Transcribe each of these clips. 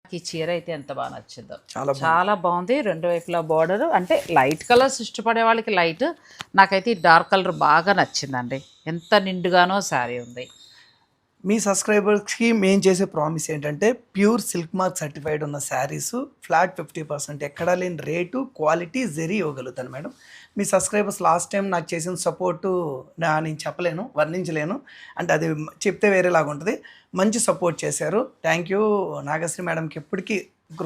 ఈ చీర అయితే ఎంత బాగా నచ్చిందో, చాలా బాగుంది. చాలా బాగుంది. రెండు వైపులా బార్డర్ అంటే లైట్ కలర్స్ ఇష్టపడే వాళ్ళకి లైట్, నాకైతే ఈ డార్క్ కలర్ బాగా నచ్చిందండి. ఎంత నిండుగానో శారీ ఉంది. మీ సబ్స్క్రైబర్స్కి మేము చేసే ప్రామిస్ ఏంటంటే ప్యూర్ సిల్క్ మార్క్ సర్టిఫైడ్ ఉన్న శారీస్ ఫ్లాట్ 50% ఎక్కడా లేని రేటు క్వాలిటీ జరీ ఇవ్వగలుగుతాను మేడం. మీ సబ్స్క్రైబర్స్ లాస్ట్ టైం నాకు చేసిన సపోర్టు నేను చెప్పలేను, వర్ణించలేను. అంటే అది చెప్తే వేరేలాగా ఉంటుంది. మంచి సపోర్ట్ చేశారు. Thank you. నాగశ్రీ మేడంకి ఎప్పటికీ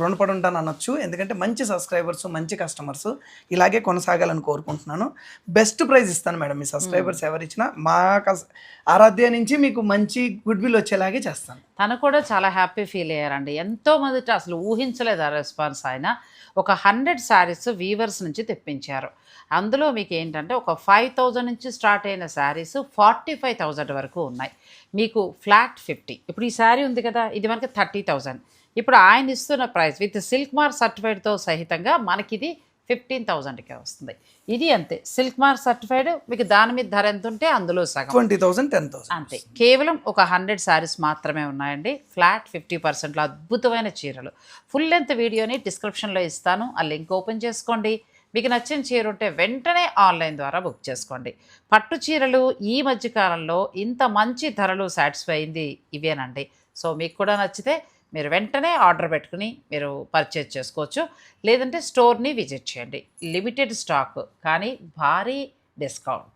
రుణపడి ఉంటాను అనొచ్చు. ఎందుకంటే మంచి సబ్స్క్రైబర్స్, మంచి కస్టమర్స్ ఇలాగే కొనసాగాలని కోరుకుంటున్నాను. బెస్ట్ ప్రైజ్ ఇస్తాను మేడం. మీ సబ్స్క్రైబర్స్ ఎవరిచ్చినా మా ఆరాధ్య నుంచి మీకు మంచి గుడ్ విల్ వచ్చేలాగే చేస్తాను. తను కూడా చాలా హ్యాపీ ఫీల్ అయ్యారండి. ఎంతో మంది అసలు ఊహించలేదు ఆ రెస్పాన్స్. ఆయన ఒక 100 శారీస్ వీవర్స్ నుంచి తెప్పించారు. అందులో మీకు ఏంటంటే ఒక 5000 నుంచి స్టార్ట్ అయిన శారీస్ 45,000 వరకు ఉన్నాయి. మీకు ఫ్లాట్ 50. ఇప్పుడు ఈ శారీ ఉంది కదా, ఇది మనకి 30,000. ఇప్పుడు ఆయన ఇస్తున్న ప్రైస్ విత్ సిల్క్ మార్క్ సర్టిఫైడ్తో సహితంగా మనకిది 15,000కే వస్తుంది. ఇది అంతే, సిల్క్ మార్క్ సర్టిఫైడ్. మీకు దాని మీద ధర ఎంత ఉంటే అందులో సగం 20,000, 10,000 అంతే. కేవలం ఒక 100 శారీస్ మాత్రమే ఉన్నాయండి. ఫ్లాట్ 50%లో అద్భుతమైన చీరలు. ఫుల్ లెంత్ వీడియోని డిస్క్రిప్షన్లో ఇస్తాను, ఆ లింక్ ఓపెన్ చేసుకోండి. మీకు నచ్చిన చీర ఉంటే వెంటనే ఆన్లైన్ ద్వారా బుక్ చేసుకోండి. పట్టు చీరలు ఈ మధ్యకాలంలో ఇంత మంచి ధరలు సాటిస్ఫై అయింది ఇవేనండి. సో మీకు కూడా నచ్చితే మీరు వెంటనే ఆర్డర్ పెట్టుకుని మీరు పర్చేజ్ చేసుకోవచ్చు. లేదంటే స్టోర్ని విజిట్ చేయండి. లిమిటెడ్ స్టాక్ కానీ భారీ డిస్కౌంట్.